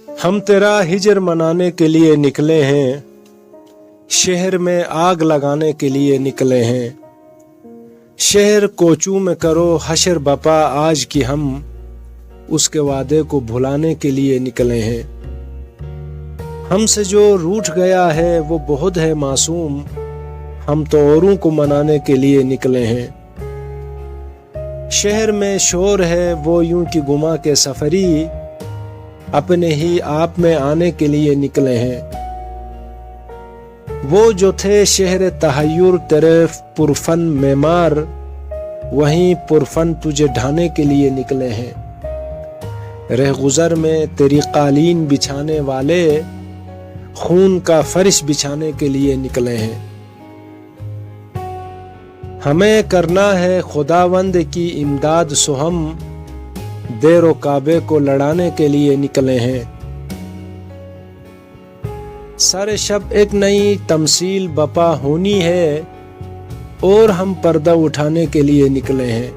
ہم تیرا ہجر منانے کے لیے نکلے ہیں، شہر میں آگ لگانے کے لیے نکلے ہیں۔ شہر کوچوں میں کرو حشر بپا آج کی، ہم اس کے وعدے کو بھلانے کے لیے نکلے ہیں۔ ہم سے جو روٹھ گیا ہے وہ بہت ہے معصوم، ہم تو اوروں کو منانے کے لیے نکلے ہیں۔ شہر میں شور ہے وہ یوں کہ گما کے سفری، اپنے ہی آپ میں آنے کے لیے نکلے ہیں۔ وہ جو تھے شہر تحیر تیرے پرفن معمار، وہیں پرفن تجھے ڈھانے کے لیے نکلے ہیں۔ رہ گزر میں تیری قالین بچھانے والے، خون کا فرش بچھانے کے لیے نکلے ہیں۔ ہمیں کرنا ہے خداوند کی امداد سو ہم دیر و کعبے کو لڑانے کے لیے نکلے ہیں۔ سر شب ایک نئی تمثیل بپا ہونی ہے، اور ہم پردہ اٹھانے کے لیے نکلے ہیں۔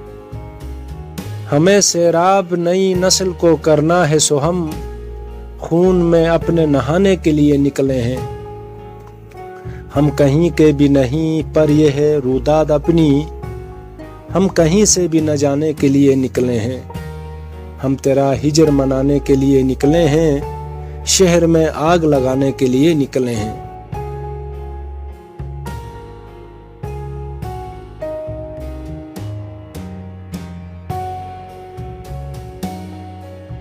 ہمیں سیراب نئی نسل کو کرنا ہے سو ہم خون میں اپنے نہانے کے لیے نکلے ہیں۔ ہم کہیں کے بھی نہیں پر یہ ہے روداد اپنی، ہم کہیں سے بھی نہ جانے کے لیے نکلے ہیں۔ ہم تیرا ہجر منانے کے لیے نکلے ہیں، شہر میں آگ لگانے کے لیے نکلے ہیں۔